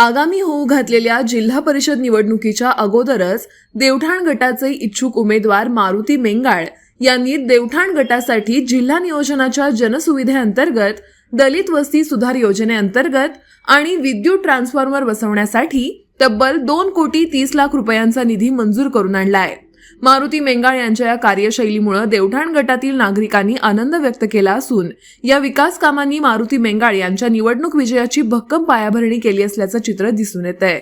आगामी होऊ घातलेल्या जिल्हा परिषद निवडणुकीच्या अगोदरच देवठाण गटाचे इच्छुक उमेदवार मारुती मेंगाळ यांनी देवठाण गटासाठी जिल्हा नियोजनाच्या जनसुविधेअंतर्गत दलित वस्ती सुधार योजनेअंतर्गत आणि विद्युत ट्रान्सफॉर्मर बसवण्यासाठी तब्बल 2,30,00,000 रुपयांचा निधी मंजूर करून आणला आहे। मारुती मेंगाळ यांच्या या कार्यशैलीमुळे देवठाण गटातील नागरिकांनी आनंद व्यक्त केला असून या विकास कामांनी मारुती मेंगाळ यांच्या निवडणूक विजयाची भक्कम पायाभरणी केली असल्याचं चित्र दिसून येत आहे।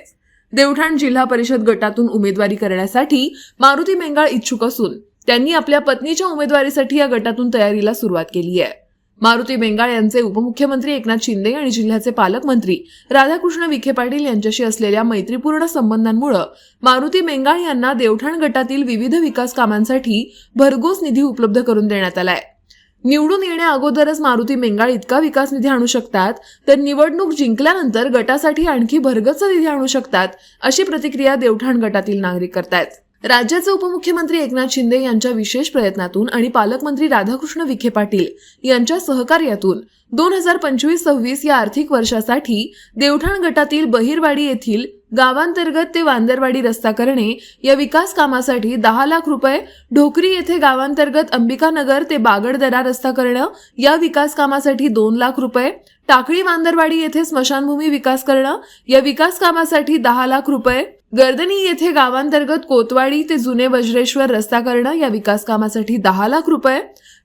देवठाण जिल्हा परिषद गटातून उमेदवारी करण्यासाठी मारुती मेंगाळ इच्छुक असून त्यांनी आपल्या पत्नीच्या उमेदवारीसाठी या गटातून तयारीला सुरुवात केली आहे। मारुती मेंगाळ यांचे उपमुख्यमंत्री एकनाथ शिंदे आणि जिल्ह्याचे पालकमंत्री राधाकृष्ण विखे पाटील यांच्याशी असलेल्या मैत्रीपूर्ण संबंधांमुळे मारुती मेंगाळ यांना देवठाण गटातील विविध विकास कामांसाठी भरघोस निधी उपलब्ध करून देण्यात आलाय। निवडून येण्या अगोदरच मारुती मेंगाळ इतका विकास निधी आणू शकतात तर निवडणूक जिंकल्यानंतर गटासाठी आणखी भरगच्च निधी आणू शकतात, अशी प्रतिक्रिया देवठाण गटातील नागरिक करतायत। राज्याचे उपमुख्यमंत्री एकनाथ शिंदे यांच्या विशेष प्रयत्नातून आणि पालकमंत्री राधाकृष्ण विखे पाटील यांच्या सहकार्यातून 2025-26 या आर्थिक वर्षासाठी देवठाण गटातील बहिरवाडी येथील गावांतर्गत ते वांदरवाडी रस्ता करणे या विकास कामासाठी 10 लाख रुपये, ढोकरी येथे गावांतर्गत अंबिकानगर ते बागडदरा रस्ता करणं या विकास कामासाठी 2 लाख रुपये, टाकळी वांदरवाडी येथे स्मशानभूमी विकास करणं या विकास कामासाठी 10 लाख रुपये, गर्दनी येथे गावांतर्गत कोतवाडी ते जुने वज्रेश्वर रस्ता करणं या विकास कामासाठी 10 लाख रुपये,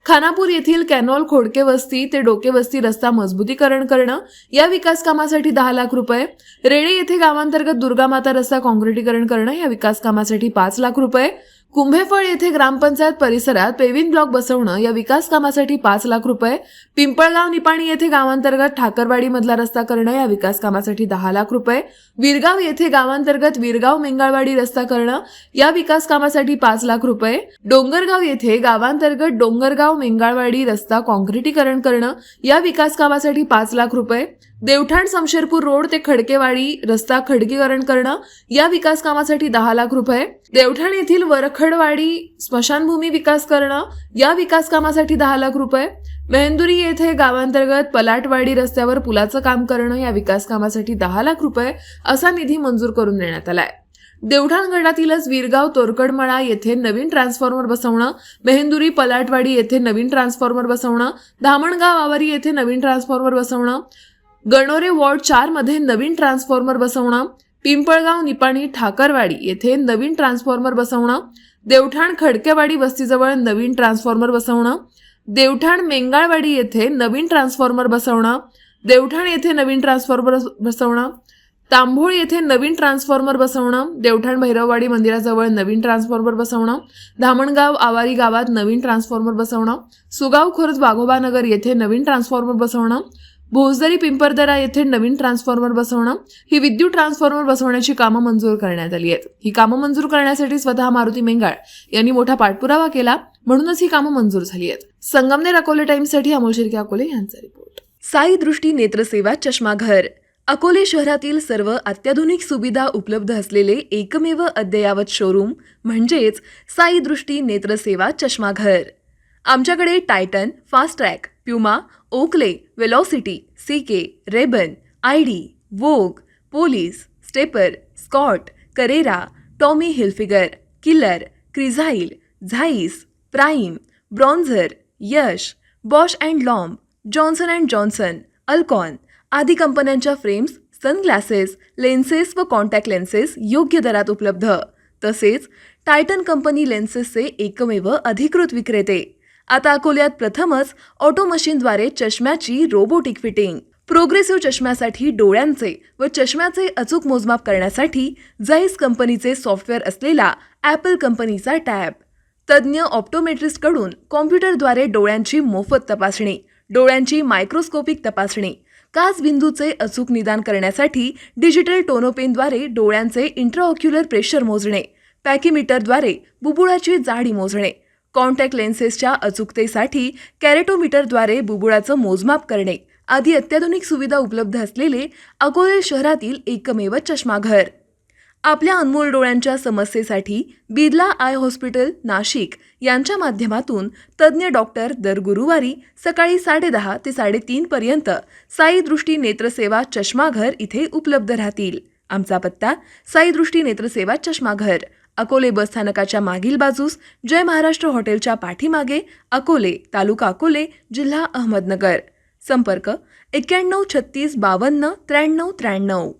खानापूर येथील कॅनॉल खोडके वस्ती ते डोके वस्ती रस्ता मजबूतीकरण करणं या विकास कामासाठी 10 लाख रुपये, रेडे येथे गावांतर्गत दुर्गामाता रस्ता काँक्रिटीकरण करणं या विकास कामासाठी 5 लाख रुपये, कुंभेफळ येथे ग्रामपंचायत परिसरात पेविंग ब्लॉक बसवणं या विकास कामासाठी 5 लाख रुपये, पिंपळगाव निपाणी येथे गावांतर्गत ठाकरवाडी मधला रस्ता करणं या विकास कामासाठी 10 लाख रुपये, विरगाव येथे गावांतर्गत विरगाव मेंगाळवाडी रस्ता करणं या विकास कामासाठी 5 लाख रुपये, डोंगरगाव येथे गावांतर्गत डोंगरगाव मेंगाळवाडी रस्ता काँक्रिटीकरण करणं या विकास कामासाठी 5 लाख रुपये, देवठाण समशेरपूर रोड ते खडकेवाडी रस्ता खडकीकरण करणं या विकास कामासाठी 10 लाख रुपये, देवठाण येथील वरखडवाडी स्मशानभूमी विकास करणं या विकास कामासाठी 10 लाख रुपये, मेहंदुरी येथे गावांतर्गत पलाटवाडी रस्त्यावर पुलाचं काम करणं या विकास कामासाठी 10 लाख रुपये असा निधी मंजूर करून देण्यात आलाय। देवठाण गटातीलच विरगाव तोरकडमळा येथे नवीन ट्रान्सफॉर्मर बसवणं, मेहंदुरी पलाटवाडी येथे नवीन ट्रान्सफॉर्मर बसवणं, धामणगाव आवारी येथे नवीन ट्रान्सफॉर्मर बसवणं, गणोरे वॉर्ड 4 मध्ये नवीन ट्रान्सफॉर्मर बसवणं, पिंपळगाव निपाणी ठाकरवाडी येथे नवीन ट्रान्सफॉर्मर बसवणं, देवठाण खडकेवाडी वस्तीजवळ नवीन ट्रान्सफॉर्मर बसवणं, देवठाण मेंगाळवाडी येथे नवीन ट्रान्सफॉर्मर बसवणं, देवठाण येथे नवीन ट्रान्सफॉर्मर बसवणं, तांभोळ येथे नवीन ट्रान्सफॉर्मर बसवणं, देवठाण भैरववाडी मंदिराजवळ नवीन ट्रान्सफॉर्मर बसवणं, धामणगाव आवारी गावात नवीन ट्रान्सफॉर्मर बसवणं, सुगाव खुर्द वाघोबानगर येथे नवीन ट्रान्सफॉर्मर बसवणं, भोसदरी पिंपरदरा येथे नवीन ट्रान्सफॉर्मर बसवणं ही विद्युत ट्रान्सफॉर्मर बसवण्याची कामं मंजूर करण्यात आली आहेत। ही कामं मंजूर करण्यासाठी स्वतः मारुती मेंगाळ यांनी मोठा पाठपुरावा केला, म्हणूनच ही कामं मंजूर झाली आहेत। संगमनेर अकोले टाइम्ससाठी अमोल शिर्के अकोले यांचा रिपोर्ट। साई दृष्टी नेत्रसेवा चष्माघर अकोले शहरातील सर्व अत्याधुनिक सुविधा उपलब्ध असलेले एकमेव अद्ययावत शोरूम म्हणजेच साई दृष्टी नेत्रसेवा चष्माघर। आमच्याकडे Titan, Fastrack, Puma, Oakley, Velocity, CK, Ray-Ban, ID, Vogue, Police, Stepper, Scott, Carrera, Tommy Hilfiger, Killer, Crizal, Zeiss, Prime, Bronzer, Yash, Bausch and Lomb, Johnson and Johnson, Alcon आदी कंपन्यांच्या फ्रेम्स, सनग्लासेस, लेन्सेस व contact lenses योग्य दरात उपलब्ध। तसेच Titan company लेन्सेसचे एकमेव अधिकृत विक्रेते। आता अकोल्यात प्रथमच ऑटो मशीनद्वारे चष्म्याची रोबोटिक फिटिंग। प्रोग्रेसिव्ह चष्म्यासाठी डोळ्यांचे व चष्म्याचे अचूक मोजमाप करण्यासाठी जाईस कंपनीचे सॉफ्टवेअर असलेला ॲपल कंपनीचा टॅब। तज्ज्ञ ऑप्टोमेट्रिस्टकडून कॉम्प्युटरद्वारे डोळ्यांची मोफत तपासणी, डोळ्यांची मायक्रोस्कोपिक तपासणी, काच बिंदूचे अचूक निदान करण्यासाठी डिजिटल टोनोपेनद्वारे डोळ्यांचे इंट्राऑक्युलर प्रेशर मोजणे, पॅकीमीटरद्वारे बुबुळाची जाडी मोजणे, कॉन्टॅक्ट लेन्सेसच्या अचूकतेसाठी कॅरेटोमीटरद्वारे बुबुळाचं मोजमाप करणे आदी अत्याधुनिक सुविधा उपलब्ध असलेले अकोले शहरातील एकमेव चष्माघर। आपल्या अनमोल डोळ्यांच्या समस्येसाठी बिर्ला आय हॉस्पिटल नाशिक यांच्या माध्यमातून तज्ज्ञ डॉक्टर दर गुरुवारी सकाळी 10:30 ते 3:30 पर्यंत साई दृष्टी नेत्रसेवा चष्माघर इथे उपलब्ध राहतील. आमचा पत्ता साई दृष्टी नेत्रसेवा चष्माघर, अकोले बस स्थानकाच्या मागील बाजूस, जय महाराष्ट्र हॉटेलच्या पाठीमागे, अकोले, तालुका अकोले, जिल्हा अहमदनगर. संपर्क 91 36 52 93 93.